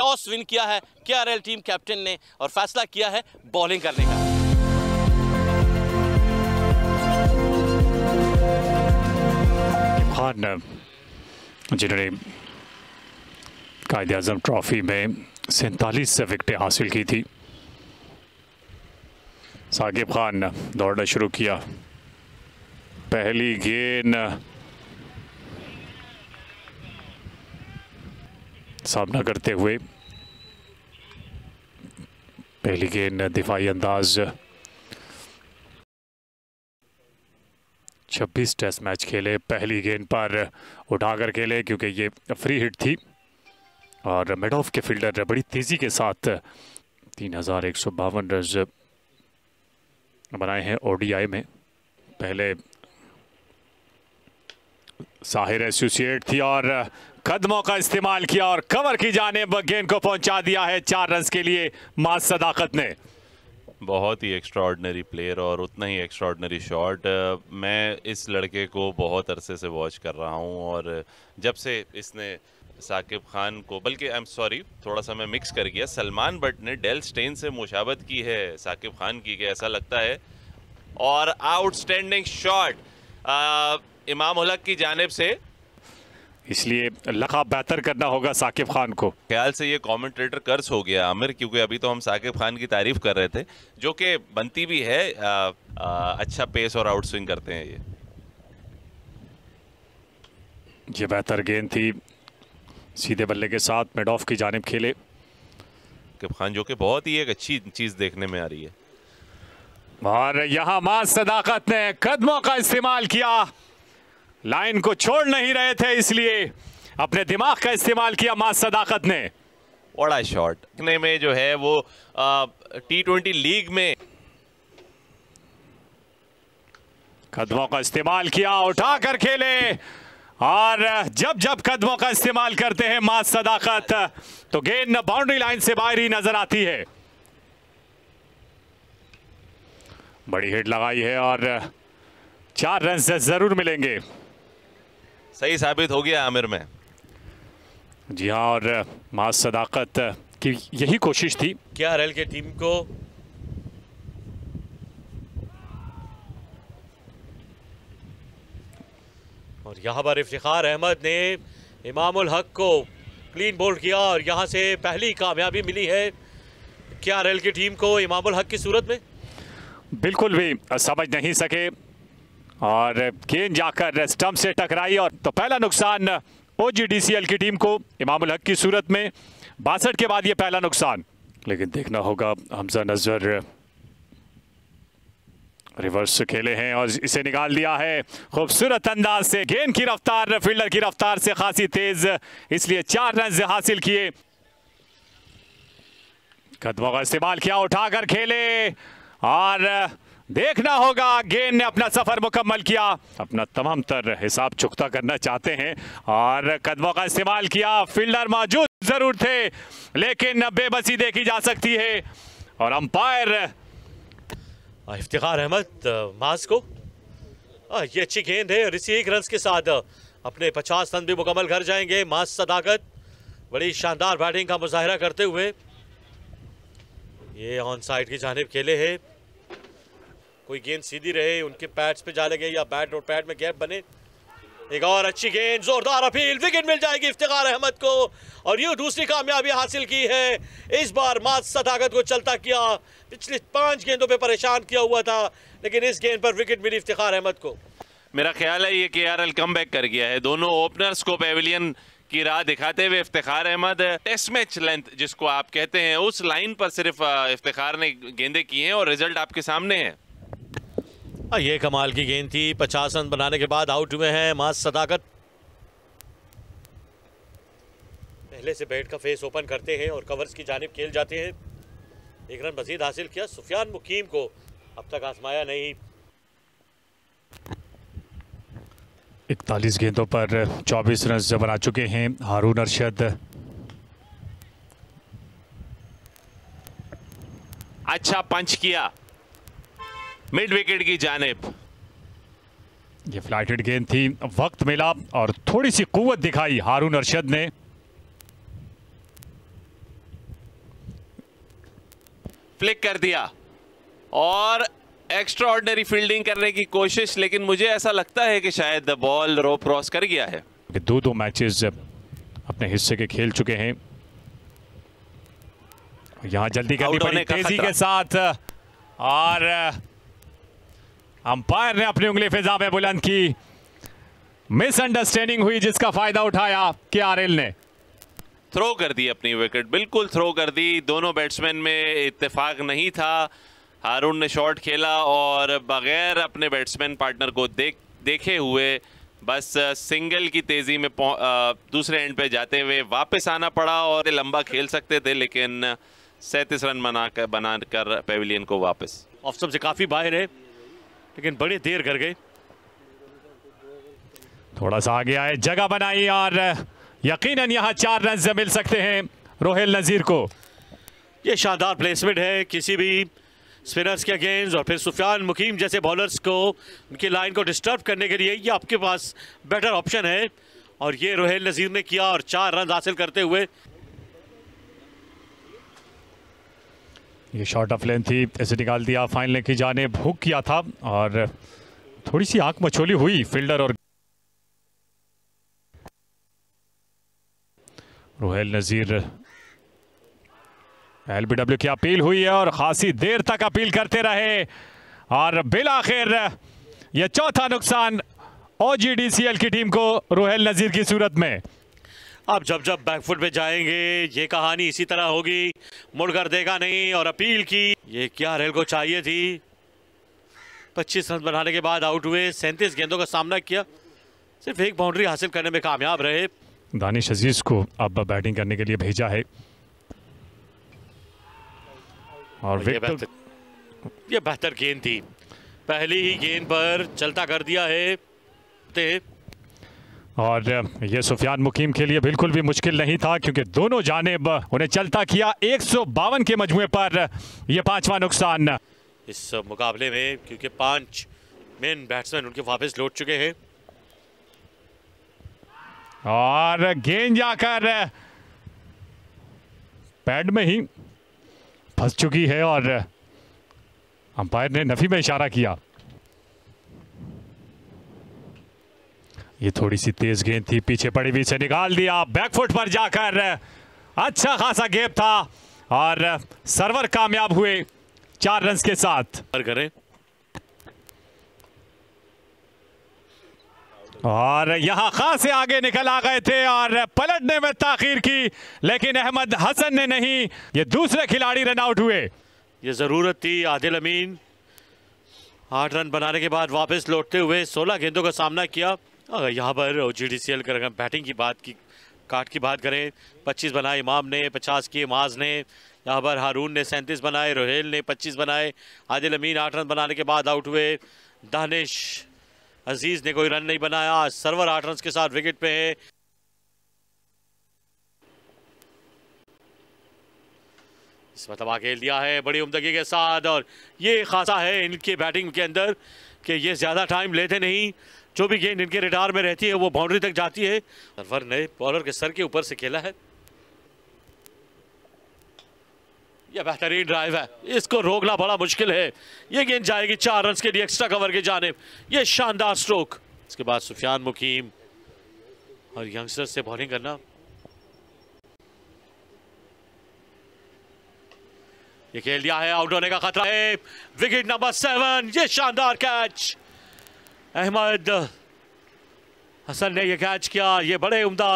Toss win किया है KRL team captain ने और फैसला किया है बॉलिंग करने का। खान जिन्होंने कायद-ए-आज़म ट्रॉफी में 47 विकेटें हासिल की थी, साकिब खान दौड़ना शुरू किया। पहली गेंद सामना करते हुए, पहली गेंद दिफाई अंदाज। 26 टेस्ट मैच खेले, पहली गेंद पर उठाकर खेले क्योंकि ये फ्री हिट थी और मेडॉफ के फील्डर बड़ी तेज़ी के साथ 3152 रन बनाए हैं ओडीआई में। पहले साहिर एसोसिएट थी और कदमों का इस्तेमाल किया और कवर की जानिब गेंद को पहुंचा दिया है 4 रन के लिए माज सदाकत ने। बहुत ही एक्स्ट्राऑर्डिनरी प्लेयर और उतना ही एक्स्ट्राऑर्डिनरी शॉट। मैं इस लड़के को बहुत अरसे से वॉच कर रहा हूं और जब से इसने साकिब खान को, बल्कि आई एम सॉरी थोड़ा सा मैं मिक्स कर गया, सलमान बट ने डेल स्टेन से मुशाबत की है साकिब खान की, ऐसा लगता है। और आउटस्टैंडिंग शॉट इमाम उल हक की जानिब से, इसलिए लक़ब बेहतर करना होगा साकिब खान को। ख्याल से ये कमेंटेटर कर्ज हो गया आमिर, क्योंकि अभी तो हम साकिब खान की तारीफ कर रहे थे, जो कि बनती भी है। अच्छा पेस और आउट स्विंग करते हैं ये बेहतर गेंद थी, सीधे बल्ले के साथ मिड ऑफ की जानिब खेले साकिब खान, जो कि बहुत ही एक अच्छी चीज देखने में आ रही है। और यहाँ माज सदाकत ने कदमों का इस्तेमाल किया, लाइन को छोड़ नहीं रहे थे इसलिए अपने दिमाग का इस्तेमाल किया माज सदाकत ने। बड़ा शॉट में जो है वो T20 लीग में कदमों का इस्तेमाल किया, उठाकर खेले और जब जब कदमों का इस्तेमाल करते हैं माज सदाकत तो गेंद बाउंड्री लाइन से बाहर ही नजर आती है। बड़ी हिट लगाई है और 4 रन से जरूर मिलेंगे। सही साबित हो गया आमिर में। जी हाँ, और माज सदाकत की यही कोशिश थी केआरएल की टीम को और यहाँ पर इफ्तिखार अहमद ने इमाम उल हक को क्लीन बोल्ड किया और यहाँ से पहली कामयाबी मिली है केआरएल की टीम को इमाम उल हक की सूरत में। बिल्कुल भी समझ नहीं सके और गेंद जाकर स्टंप से टकराई और तो पहला नुकसान ओजीडीसीएल की टीम को इमाम उल हक की सूरत में। 62 के बाद ये पहला नुकसान, लेकिन देखना होगा हमजा नजर रिवर्स खेले हैं और इसे निकाल दिया है खूबसूरत अंदाज से। गेंद की रफ्तार फील्डर की रफ्तार से खासी तेज, इसलिए 4 रन हासिल किए। कदमों का इस्तेमाल किया, उठाकर खेले और देखना होगा गेंद ने अपना सफर मुकम्मल किया। अपना तमाम तर हिसाब चुकता करना चाहते हैं और कदमों का इस्तेमाल किया। फील्डर मौजूद जरूर थे लेकिन बेबसी देखी जा सकती है और अंपायर इफ्तिखार अहमद माज को ये अच्छी गेंद है और इसी 1 रन के साथ अपने 50 रन भी मुकम्मल कर जाएंगे माज सदाकत। बड़ी शानदार बैटिंग का मुजाहिरा करते हुए ये ऑन साइड की जानिब खेले है। कोई गेंद सीधी रहे, उनके पैड्स पे जा लगे या बैट और पैड में गैप बने। एक और अच्छी गेंद, जोरदार अपील, विकेट मिल जाएगी इफ्तिखार अहमद को और ये दूसरी कामयाबी हासिल की है। इस बार माज सदाकत को चलता किया, पिछले 5 गेंदों पे परेशान किया हुआ था लेकिन इस गेंद पर विकेट मिली इफ्तिखार अहमद को। मेरा ख्याल है ये केआरएल कमबैक कर गया है। दोनों ओपनर्स को पेविलियन की राह दिखाते हुए Iftikhar Ahmed test match length जिसको आप कहते हैं उस लाइन पर सिर्फ इफ्तिखार ने गेंदें की हैं और रिजल्ट आपके सामने है। ये कमाल की गेंद थी। 50 रन बनाने के बाद आउट हुए हैं माज सदाकत। पहले से बैट का फेस ओपन करते हैं और कवर्स की जानिब खेल जाते हैं। 1 रन मजीद हासिल किया। सुफियान मुकीम को अब तक आजमाया नहीं। 41 गेंदों पर 24 रन बना चुके हैं हारून अरशद। अच्छा पंच किया मिड विकेट की जानिब। ये फ्लाइटेड गेंद थी, वक्त मिला और थोड़ी सी कुव्वत दिखाई हारून अरशद ने। फ्लिक कर दिया और एक्स्ट्रा ऑर्डिनरी फील्डिंग करने की कोशिश, लेकिन मुझे ऐसा लगता है कि शायद बॉल रो क्रॉस कर गया है। दो मैचेस अपने हिस्से के खेल चुके हैं। यहां जल्दी करनी पड़ी तेजी के साथ और अंपायर ने अपनी उंगली फिजा में बुलंद की। मिसअंडरस्टैंडिंग हुई जिसका फायदा उठाया केआरएल ने। थ्रो कर दी अपनी विकेट, बिल्कुल थ्रो कर दी। दोनों बैट्समैन में इत्तेफाक नहीं था। हारून ने शॉट खेला और बगैर अपने बैट्समैन पार्टनर को देखे हुए बस सिंगल की तेजी में दूसरे एंड पे जाते हुए वापस आना पड़ा और लंबा खेल सकते थे, लेकिन 37 रन बनाकर पेविलियन को वापस। ऑफ स्टंप से काफी बाहर है, लेकिन बड़ी देर कर गए। थोड़ा सा आगे आए, जगह बनाई और यकीनन यहां 4 रन से मिल सकते हैं रोहेल नजीर को। ये शानदार प्लेसमेंट है किसी भी स्पिनर्स के अगेंस्ट, और फिर सुफियान मुकीम जैसे बॉलर्स को उनकी लाइन को डिस्टर्ब करने के लिए ये आपके पास बेटर ऑप्शन है, और ये रोहेल नजीर ने किया और 4 रन हासिल करते हुए। ये शॉट ऑफ लेंथ थी, ऐसे निकाल दिया फाइन लेग की जानिब, हुक किया था और थोड़ी सी आंख मचोली हुई फील्डर और रोहेल नजीर। एलबीडब्ल्यू की अपील हुई है और खासी देर तक अपील करते रहे और बिलाखिर यह चौथा नुकसान ओजीडीसीएल की टीम को रोहेल नजीर की सूरत में। अब जब बैकफुट पे जाएंगे ये कहानी इसी तरह होगी, मुड़कर देगा नहीं। और अपील की, ये केआरएल को चाहिए थी। 25 रन बनाने के बाद आउट हुए, 37 गेंदों का सामना किया, सिर्फ एक बाउंड्री हासिल करने में कामयाब रहे। दानिश अजीज को अब बैटिंग करने के लिए भेजा है और ये बेहतर गेंद थी, पहली ही गेंद पर चलता कर दिया है। और ये सुफियान मुकीम के लिए बिल्कुल भी मुश्किल नहीं था, क्योंकि दोनों जानिब उन्हें चलता किया। 152 के मजमुए पर यह 5वां नुकसान इस मुकाबले में, क्योंकि 5 मेन बैट्समैन उनके वापस लौट चुके हैं। और गेंद जाकर पैड में ही फंस चुकी है और अंपायर ने नफी में इशारा किया। ये थोड़ी सी तेज गेंद थी, पीछे पड़ी हुई से निकाल दिया, बैकफुट पर जाकर अच्छा खासा गैप था और सर्वर कामयाब हुए 4 रन के साथ। करें और यहां खासे आगे निकल आ गए थे और पलटने में ताखीर की, लेकिन अहमद हसन ने नहीं। ये दूसरे खिलाड़ी रन आउट हुए। ये जरूरत थी। आदिल अमीन 8 रन बनाने के बाद वापस लौटते हुए 16 गेंदों का सामना किया। अगर यहाँ पर ओजीडीसीएल कर बैटिंग की बात की, काट की बात करें, 25 बनाए इमाम ने, 50 किए माज ने। यहाँ पर हारून ने 37 बनाए, रोहेल ने 25 बनाए। आदिल अमीन 8 रन बनाने के बाद आउट हुए। दानिश अजीज ने कोई रन नहीं बनाया। सर्वर 8 रन के साथ विकेट पे है। इस मतलब खेल दिया है बड़ी उम्दगी के साथ, और ये खासा है इनके बैटिंग के अंदर कि ये ज़्यादा टाइम लेते नहीं। जो भी गेंद इनके रडार में रहती है वो बाउंड्री तक जाती है। सर्वर ने बॉलर के सर के ऊपर से खेला है। यह बेहतरीन ड्राइव है, इसको रोकना बड़ा मुश्किल है। ये गेंद जाएगी 4 रन के लिए एक्स्ट्रा कवर के जानिब। ये शानदार स्ट्रोक। इसके बाद सुफियान मुकीम और यंगस्टर से बॉलिंग करना। ये खेल दिया है, आउट होने का खतरा है। Wicket number 7। ये शानदार कैच, अहमद हसन ने ये कैच किया। ये बड़े उम्दा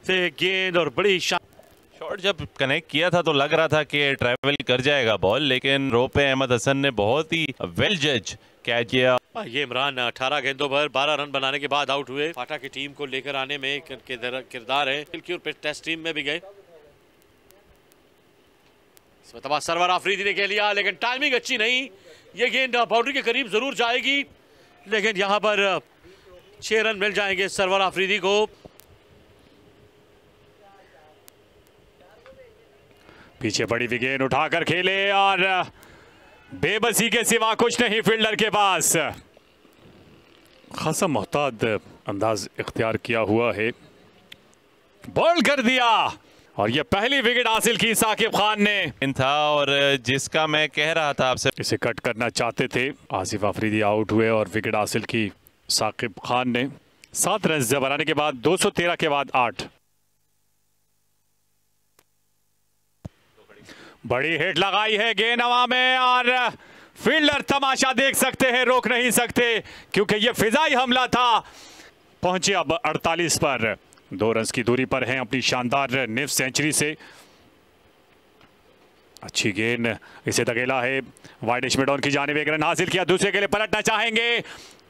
से गेंद और बड़ी शॉट जब कनेक्ट किया था तो लग रहा था कि ट्रैवल कर जाएगा बॉल, लेकिन रो पे अहमद हसन ने बहुत ही वेल जज कैच किया। ये इमरान 18 गेंदों पर 12 रन बनाने के बाद आउट हुए। फाटा की टीम को लेकर आने में किरदार है, बल्कि टेस्ट टीम में भी गए। सर्वर आफरीदी ने खेल लिया, लेकिन टाइमिंग अच्छी नहीं। ये गेंद बाउंड्री के करीब जरूर जाएगी, लेकिन यहां पर 6 रन मिल जाएंगे सर्वर आफरीदी को। पीछे बड़ी हुई गेंद उठाकर खेले और बेबसी के सिवा कुछ नहीं फील्डर के पास। खासा मोहताद अंदाज इख्तियार किया हुआ है, बॉल कर दिया और ये पहली विकेट हासिल की साकिब खान ने था और जिसका मैं कह रहा था आपसे, इसे कट करना चाहते थे। आसिफ अफरीदी आउट हुए और विकेट हासिल की साकिब खान ने 7 रन बनाने के बाद 213 के बाद 8। बड़ी हिट लगाई है गेंद हवा में और फील्डर तमाशा देख सकते हैं, रोक नहीं सकते क्योंकि यह फिजाई हमला था। पहुंचे अब 48 पर, 2 रन की दूरी पर हैं अपनी शानदार निफ सेंचुरी से। अच्छी गेंद, इसे धकेला है वाइडिश मिडॉन की जानिब, 1 रन हासिल किया, दूसरे के लिए पलटना चाहेंगे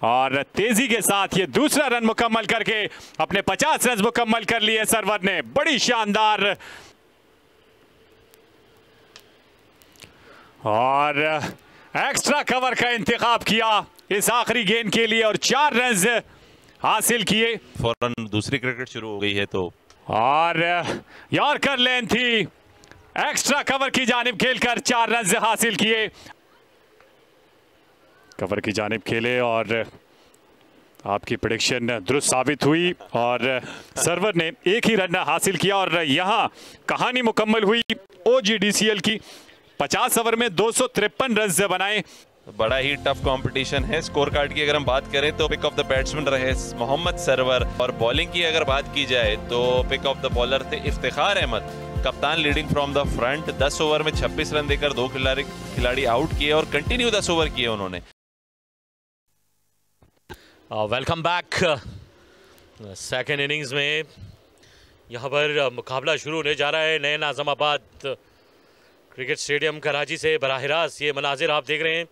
और तेजी के साथ ये दूसरा रन मुकम्मल करके अपने 50 रन मुकम्मल कर लिए सरवर ने। बड़ी शानदार और एक्स्ट्रा कवर का इंतखाब किया इस आखिरी गेंद के लिए और 4 रन हासिल किए। फौरन दूसरी क्रिकेट शुरू हो गई है तो और यॉर्कर लेन थी, एक्स्ट्रा कवर की जानिब खेलकर 4 रन हासिल किए। कवर की जानिब खेले और आपकी प्रेडिक्शन दुरुस्त साबित हुई और सर्वर ने 1 ही रन हासिल किया और यहां कहानी मुकम्मल हुई OGDCL की। 50 ओवर में 253 रन बनाए। बड़ा ही टफ कंपटीशन है। स्कोर कार्ड की अगर हम बात करें तो पिक ऑफ द बैट्समैन रहे मोहम्मद सरवर और बॉलिंग की अगर बात की जाए तो पिक ऑफ द बॉलर थे इफ्तिखार अहमद, कप्तान leading from the front. 10 over में 26 रन देकर 2 खिलाड़ी आउट किए और कंटिन्यू 10 ओवर किए उन्होंने। Welcome back. सेकेंड इनिंग्स में यहाँ पर मुकाबला शुरू होने जा रहा है नए नाज़माबाद क्रिकेट स्टेडियम कराची से। बराह रास्त ये मनाजिर आप देख रहे हैं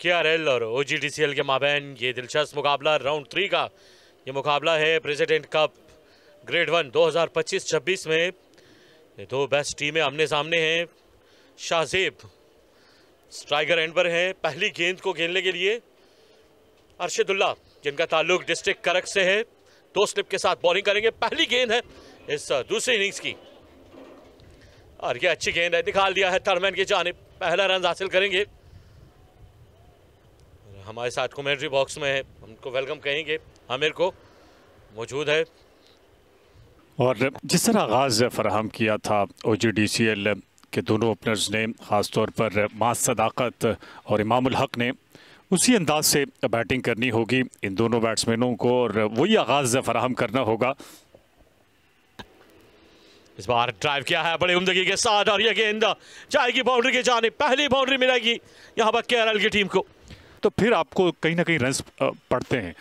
KRL और OGDCL के माबैन ये दिलचस्प मुकाबला राउंड 3 का ये मुकाबला है प्रेसिडेंट कप ग्रेड 1 2025-26 में। ये 2 बेस्ट टीमें आमने सामने हैं। शाहजेब स्ट्राइकर एंड पर है। पहली गेंद को खेलने के लिए अरशदुल्ला जिनका ताल्लुक डिस्ट्रिक्ट करक से है, 2 स्लिप के साथ बॉलिंग करेंगे। पहली गेंद है इस दूसरी इनिंग्स की और ये अच्छी गेंद है, निकाल दिया है थर्मैन की जानिब, पहला रन हासिल करेंगे। हमारे साथ कमेंट्री बॉक्स में है, हमको वेलकम कहेंगे, आमिर को मौजूद है। और जिस तरह आगाज़ फराहम किया था OGDCL के दोनों ओपनर्स ने, ख़ास तौर पर मास सदाकत और इमामुल हक ने, उसी अंदाज से बैटिंग करनी होगी इन दोनों बैट्समैनों को और वही आगाज़ फराहम करना होगा। इस बार ड्राइव किया है बड़े उम्दगी के साथ और यह गेंद जाएगी बाउंड्री के जाने, पहली बाउंड्री मिलेगी यहाँ पर KRL की टीम को। तो फिर आपको कहीं ना कहीं रन पड़ते हैं।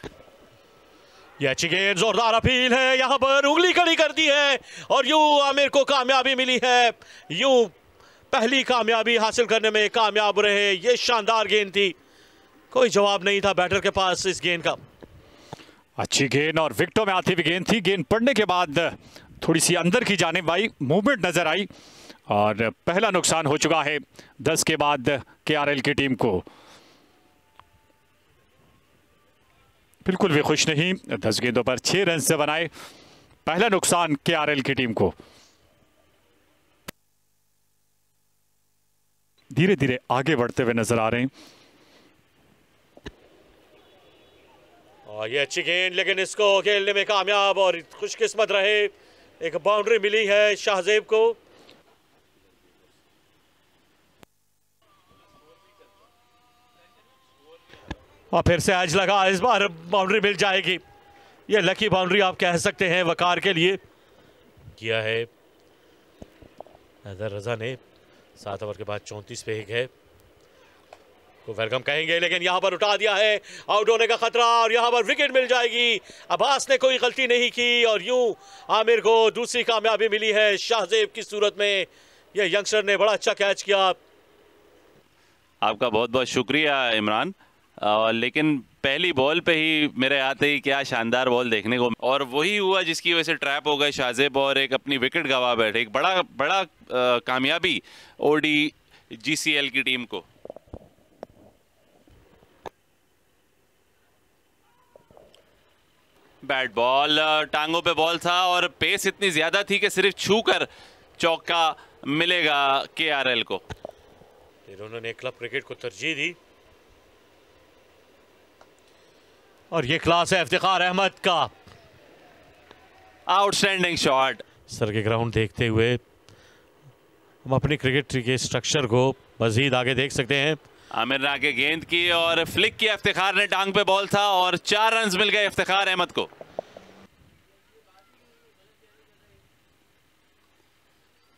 यह अच्छी गेंद, जोरदार अपील है, यहाँ पर उंगली खड़ी कर दी है और यूं आमिर को कामयाबी मिली है। यूं पहली कामयाबी हासिल करने में कामयाब रहे। ये शानदार गेंद थी, कोई जवाब नहीं था बैटर के पास इस गेंद का। अच्छी गेंद और विकेटों में आती हुई गेंद थी। गेंद पड़ने के बाद थोड़ी सी अंदर की जानिब आई, मूवमेंट नजर आई और पहला नुकसान हो चुका है 10 के बाद KRL की टीम को। बिल्कुल भी खुश नहीं, 10 गेंदों पर 6 रन से बनाए, पहला नुकसान KRL की टीम को। धीरे धीरे आगे बढ़ते हुए नजर आ रहे हैं। और ये अच्छी गेंद, लेकिन इसको खेलने में कामयाब और खुशकिस्मत रहे, एक बाउंड्री मिली है शाहजेब को। और फिर से आज लगा, इस बार बाउंड्री मिल जाएगी। ये लकी बाउंड्री आप कह सकते हैं वकार के लिए किया है हैदर रजा ने। 7 ओवर के बाद 34 पे 1 है, को वेलकम कहेंगे, लेकिन यहाँ पर उठा दिया है, आउट होने का खतरा और यहाँ पर विकेट मिल जाएगी। अब्बास ने कोई गलती नहीं की और यूं आमिर को दूसरी कामयाबी मिली है शाहजेब की सूरत में। ये यंगस्टर ने बड़ा अच्छा कैच किया। आपका बहुत बहुत शुक्रिया इमरान। लेकिन पहली बॉल पे ही मेरे आते ही क्या शानदार बॉल देखने को, और वही हुआ जिसकी वजह से ट्रैप हो गए शाहजेब और एक अपनी विकेट गंवा बैठे। एक बड़ा कामयाबी OGDCL की टीम को। बैट बॉल, टांगों पे बॉल था और पेस इतनी ज्यादा थी कि सिर्फ छूकर चौका मिलेगा KRL को। इन्होंने क्लब क्रिकेट को तरजीह दी और ये क्लास है इफ्तिखार अहमद का। आउटस्टैंडिंग शॉट, सर के ग्राउंड देखते हुए हम अपनी क्रिकेट के स्ट्रक्चर को मजीद आगे देख सकते हैं। आमिर ने आगे गेंद की और फ्लिक किया, इफ्तिखार ने टांग पे बॉल था और 4 रन मिल गए इफ्तिखार अहमद को।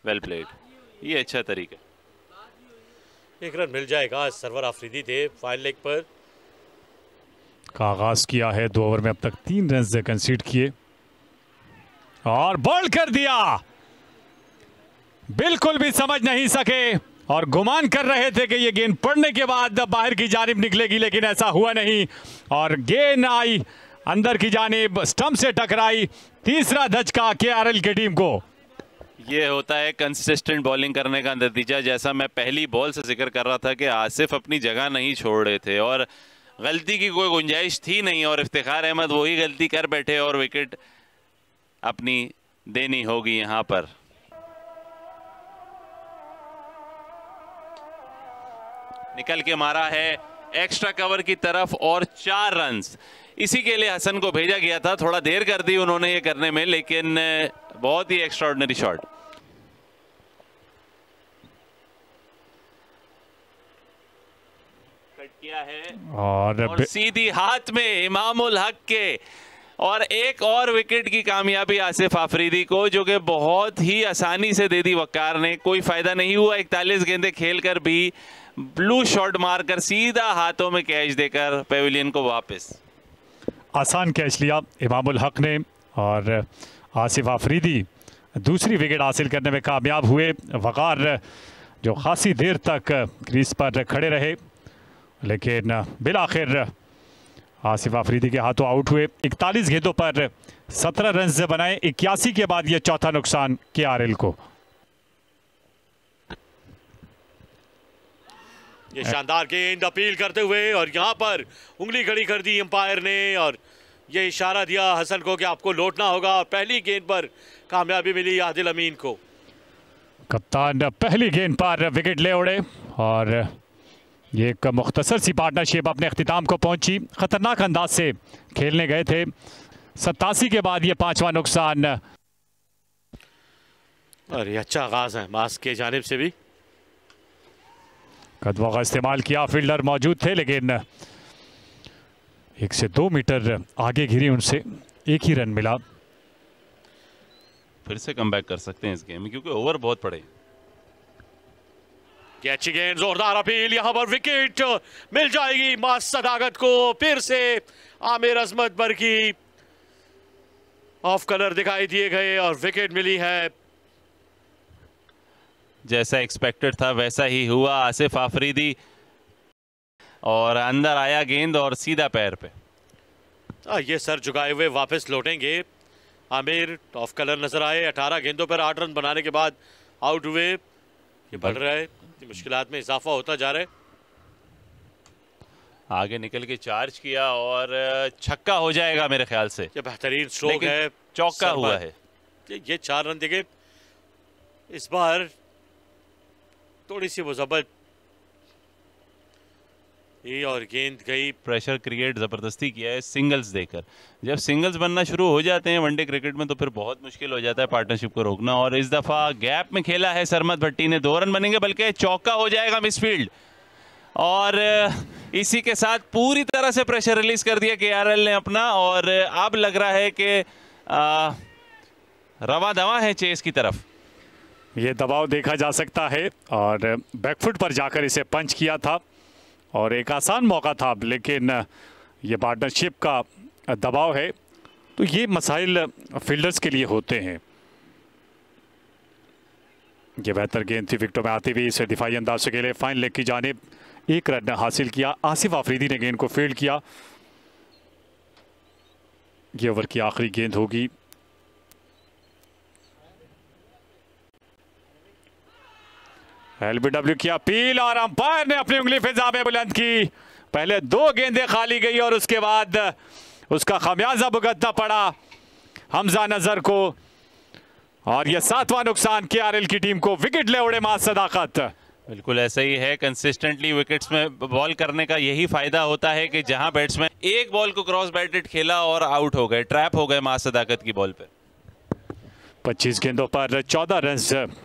वेल प्लेड, ये अच्छा तरीका। 1 रन मिल जाएगा। सरवर आफरीदी थे फाइन लेग पर। का आगाज किया है 2 ओवर में अब तक 3 रन से कंसीड किए और बॉल कर दिया। बिल्कुल भी समझ नहीं सके और गुमान कर रहे थे कि ये गेंद पड़ने के बाद बाहर की जानिब निकलेगी, लेकिन ऐसा हुआ नहीं और गेंद आई अंदर की जानिब, स्टंप से टकराई। तीसरा धचका केआरएल की टीम को। ये होता है कंसिस्टेंट बॉलिंग करने का नतीजा। जैसा मैं पहली बॉल से जिक्र कर रहा था कि आसिफ अपनी जगह नहीं छोड़ रहे थे और गलती की कोई गुंजाइश थी नहीं और इफ्तिखार अहमद वही गलती कर बैठे और विकेट अपनी देनी होगी यहां पर। निकल के मारा है एक्स्ट्रा कवर की तरफ और 4 रन। इसी के लिए हसन को भेजा गया था, थोड़ा देर कर दी उन्होंने ये करने में, लेकिन बहुत ही एक्स्ट्राऑर्डिनरी शॉट। कट किया है और सीधी हाथ में इमामुल हक के और एक और विकेट की कामयाबी आसिफ आफरीदी को, जो कि बहुत ही आसानी से दे दी वक्कार ने। कोई फायदा नहीं हुआ 41 गेंदें खेलकर भी ब्लू शॉट मारकर सीधा हाथों में कैच देकर पेविलियन को वापस। आसान कैच लिया इमामुल हक ने और आसिफ आफरीदी दूसरी विकेट हासिल करने में कामयाब हुए। वकार जो खासी देर तक क्रीज पर खड़े रहे, लेकिन बिलाखिर आसिफ आफरीदी के हाथों आउट हुए। 41 गेंदों पर 17 रन से बनाए। 81 के बाद यह चौथा नुकसान केआरएल को। ये शानदार गेंद अपील करते हुए और यहां पर उंगली खड़ी कर दी अंपायर ने और ये इशारा दिया हसन को कि आपको लौटना होगा और पहली गेंद पर कामयाबी मिली आदिल अमीन को। कप्तान पहली गेंद पर विकेट ले उड़े और ये एक मुख्तसर सी पार्टनरशिप अपने अख्तिताम को पहुंची। खतरनाक अंदाज से खेलने गए थे। 87 के बाद ये 5वां नुकसान। और ये अच्छा आगाज है मास्क के जानिब से भी। कदमों का इस्तेमाल किया, फील्डर मौजूद थे लेकिन 1 से 2 मीटर आगे घिरी उनसे, एक ही रन मिला। फिर से कमबैक कर सकते हैं इस गेम में क्योंकि ओवर बहुत पड़े। अच्छी गेंद, जोरदार अपील, यहां पर विकेट मिल जाएगी मास सदाकत को। फिर से आमिर अजमत बरकी ऑफ कलर दिखाई दिए गए और विकेट मिली है। जैसा एक्सपेक्टेड था वैसा ही हुआ। आसिफ आफरीदी और अंदर आया गेंद और सीधा पैर पे। ये सर झुकाए हुए वापस लौटेंगे। आमिर ऑफ कलर नजर आए। 18 गेंदों पर 8 रन बनाने के बाद आउट हुए। ये बढ़ रहा है, मुश्किलात में इजाफा होता जा रहा है। आगे निकल के चार्ज किया और छक्का हो जाएगा मेरे ख्याल से। ये बेहतरीन स्ट्रोक है, चौका हुआ है। ये 4 रन देखे इस बार। थोड़ी सी मुज़ब्बत और गेंद गई। प्रेशर क्रिएट जबरदस्ती किया है सिंगल्स देकर। जब सिंगल्स बनना शुरू हो जाते हैं वनडे क्रिकेट में तो फिर बहुत मुश्किल हो जाता है पार्टनरशिप को रोकना। और इस दफा गैप में खेला है सरमत भट्टी ने। 2 रन बनेंगे बल्कि चौका हो जाएगा मिसफील्ड और इसी के साथ पूरी तरह से प्रेशर रिलीज कर दिया केआरएल ने अपना। और अब लग रहा है कि रवा दवा है चेस की तरफ। ये दबाव देखा जा सकता है और बैकफुट पर जाकर इसे पंच किया था और एक आसान मौका था, लेकिन ये पार्टनरशिप का दबाव है तो ये मसाइल फील्डर्स के लिए होते हैं। ये बेहतर गेंद थी, विकेटों में आती हुई इसे दिफाई अंदाज से खेले फाइन लेग की जानिब। 1 रन हासिल किया। आसिफ आफरीदी ने गेंद को फील्ड किया। ये ओवर की आखिरी गेंद होगी। एलबीडब्ल्यू की अपील और अंपायर ने अपनी उंगली फिजा में बुलंद की। पहले 2 गेंदें खाली गई और उसके बाद उसका खमियाजा भुगतना पड़ा हमजा नजर को। और यह 7वां नुकसान केआरएल की टीम को। विकेट ले उड़े मास सदाकत। बिल्कुल ऐसा ही है। कंसिस्टेंटली विकेट्स में बॉल करने का यही फायदा होता है कि जहां बैट्समैन एक बॉल को क्रॉस बैटेड खेला और आउट हो गए, ट्रैप हो गए मास सदाकत की बॉल पे। 25 गेंदों पर 14 रन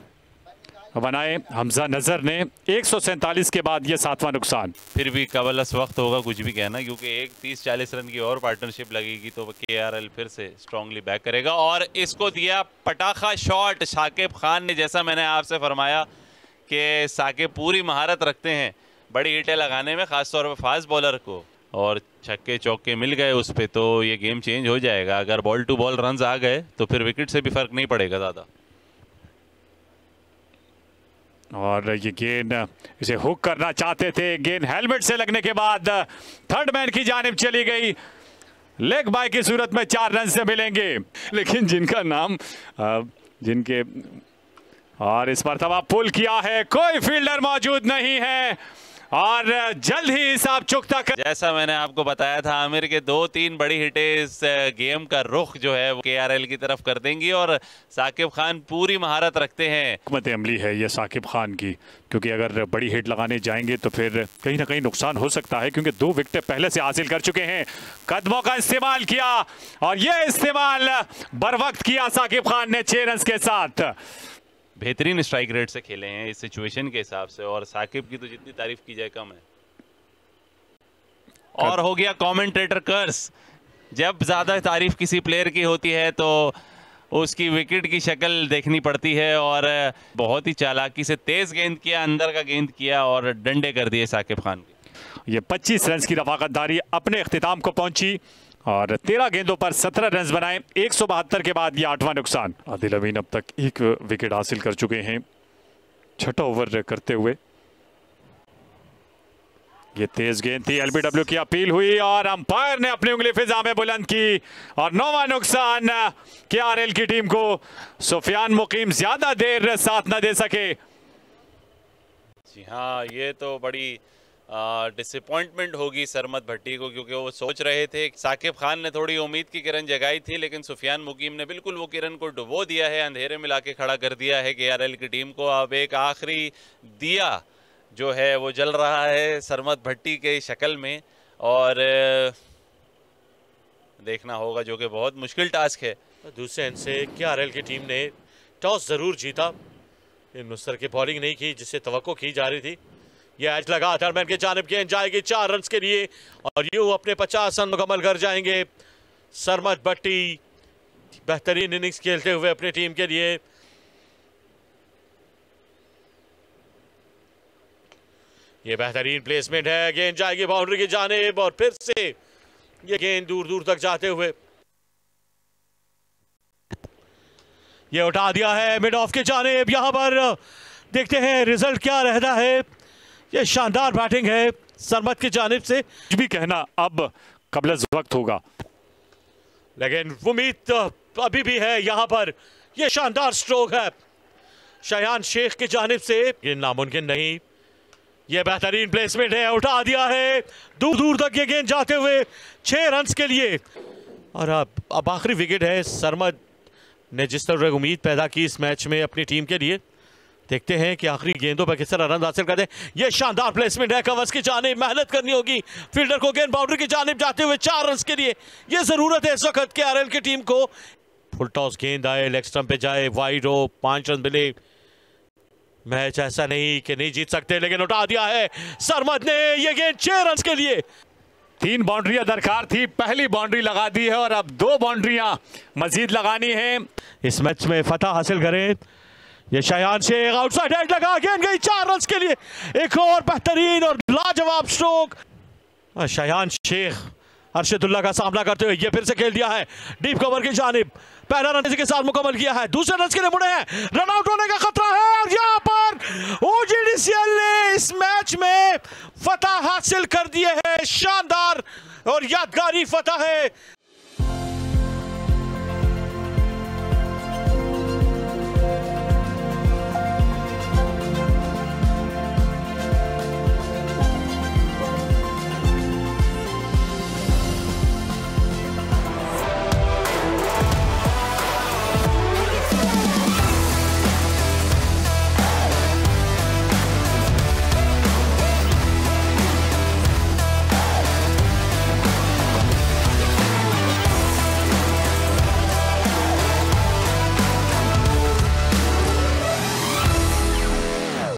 बनाए हमजा नजर ने। 147 के बाद ये 7वां नुकसान। फिर भी कबलस वक्त होगा कुछ भी कहना, क्योंकि एक 30-40 रन की और पार्टनरशिप लगेगी तो KRL फिर से स्ट्रांगली बैक करेगा। और इसको दिया पटाखा शॉट शाकिब खान ने। जैसा मैंने आपसे फरमाया कि साकिब पूरी महारत रखते हैं बड़ी हिटें लगाने में, ख़ासतौर पर फास्ट बॉलर को, और छक्के चौके मिल गए उस पर तो ये गेम चेंज हो जाएगा। अगर बॉल टू बॉल रन्स आ गए तो फिर विकेट से भी फ़र्क नहीं पड़ेगा ज़्यादा। और ये गेंद इसे हुक करना चाहते थे, गेंद हेलमेट से लगने के बाद थर्ड मैन की जानिब चली गई। लेग बाय की सूरत में 4 रन से मिलेंगे, लेकिन जिनका नाम जिनके और इस मरतबा पुल किया है, कोई फील्डर मौजूद नहीं है और जल्द ही हिसाब चुकता कर। जैसा मैंने आपको बताया था आमिर के 2-3 बड़ी हिटें इस गेम का रुख जो है वो KRL की तरफ कर देंगी और साकिब खान पूरी महारत रखते हैं। हिकमत अमली है ये साकिब खान की, क्योंकि अगर बड़ी हिट लगाने जाएंगे तो फिर कहीं ना कहीं नुकसान हो सकता है, क्योंकि 2 विकेटें पहले से हासिल कर चुके हैं। कदमों का इस्तेमाल किया और ये इस्तेमाल बर वक्त किया साकिब खान ने 6 रन के साथ। बेहतरीन स्ट्राइक रेट से खेले हैं इस सिचुएशन के हिसाब से, और साकिब की तो जितनी तारीफ की जाए कम है। और हो गया कमेंटेटर कर्स, जब ज्यादा तारीफ किसी प्लेयर की होती है तो उसकी विकेट की शक्ल देखनी पड़ती है। और बहुत ही चालाकी से तेज गेंद किया, अंदर का गेंद किया और डंडे कर दिए साकिब खान के। ये 25 रन की रफाकतदारी अपने इख्तिताम को पहुंची और 13 गेंदों पर 17 रन बनाए। 172 के बाद ये 8वां नुकसान। आदिल अमीन अब तक 1 विकेट हासिल कर चुके हैं 6ठा ओवर करते हुए। ये तेज गेंद थी, LBW की अपील हुई और अंपायर ने अपनी उंगली फिजा में बुलंद की और 9वां नुकसान KRL की टीम को। सुफियान मुकीम ज्यादा देर साथ न दे सके। जी हाँ, ये तो बड़ी डिसअपॉइंटमेंट होगी सरमद भट्टी को, क्योंकि वो सोच रहे थे, साकिब खान ने थोड़ी उम्मीद की किरण जगाई थी, लेकिन सुफियान मुकीम ने बिल्कुल वो किरण को डुबो दिया है, अंधेरे में लाके खड़ा कर दिया है KRL की टीम को। अब एक आखिरी दिया जो है वो जल रहा है सरमद भट्टी के शक्ल में और देखना होगा, जो कि बहुत मुश्किल टास्क है। दूसरे एंड से KRL की टीम ने टॉस ज़रूर जीता, नुसरत की बॉलिंग नहीं की जिससे तवक्को की जा रही थी। ये एज लगा थर्डमैन की जानिब, गेंद जाएगी 4 रन के लिए और यूं अपने 50 रन मुकम्मल कर जाएंगे। सरमद भट्टी बेहतरीन इनिंग्स खेलते हुए अपनी टीम के लिए। ये बेहतरीन प्लेसमेंट है, गेंद जाएगी बाउंड्री की जानिब और फिर से ये गेंद दूर दूर तक जाते हुए ये उठा दिया है मिड ऑफ की जानिब। यहां पर देखते हैं रिजल्ट क्या रहता है। ये शानदार बैटिंग है सरमद की जानिब से, कुछ भी कहना अब कबल वक्त होगा, लेकिन उम्मीद तो अभी भी है। यहां पर ये शानदार स्ट्रोक है शायान शेख की जानिब से, ये नामुमकिन नहीं। ये बेहतरीन प्लेसमेंट है, उठा दिया है दूर दूर तक ये गेंद जाते हुए 6 रन के लिए। और अब आखिरी विकेट है। सरमद ने जिस तरह उम्मीद पैदा की इस मैच में अपनी टीम के लिए, देखते हैं कि आखिरी गेंदों पर किस तरह रन हासिल करते हैं। ये शानदार प्लेसमेंट है कवर्स की जानिब, मेहनत करनी होगी फील्डर को, गेंद बाउंड्री की जानिब जाते हुए 4 रन के लिए ये जरूरत है इस वक्त KRL की टीम को। फुल टॉस गेंद आए, लेग स्टंप पे जाए, वाइड हो, 5 रन मिले। मैच ऐसा नहीं कि नहीं जीत सकते, लेकिन उठा दिया है सरमद ने ये गेंद 6 रन के लिए। 3 बाउंड्रियां दरकार थी, पहली बाउंड्री लगा दी है और अब 2 बाउंड्रियां मजीद लगानी है। इस मैच में फतह हासिल करें। ये शायान शेख आउटसाइड हेड लगा, गेंद गई 4 रन के लिए। एक और बेहतरीन और लाजवाब स्ट्रोक। शायान शेख अर्शदुल्ला का सामना करते हुए ये फिर से खेल दिया है डीप कवर की जानिब, पहला रन के साथ मुकम्मल किया है। दूसरे रन के लिए मुड़े हैं, रन आउट होने का खतरा है और यहाँ पर OGDCL ने इस मैच में फतह हासिल कर दिए है। शानदार और यादगारी फतह है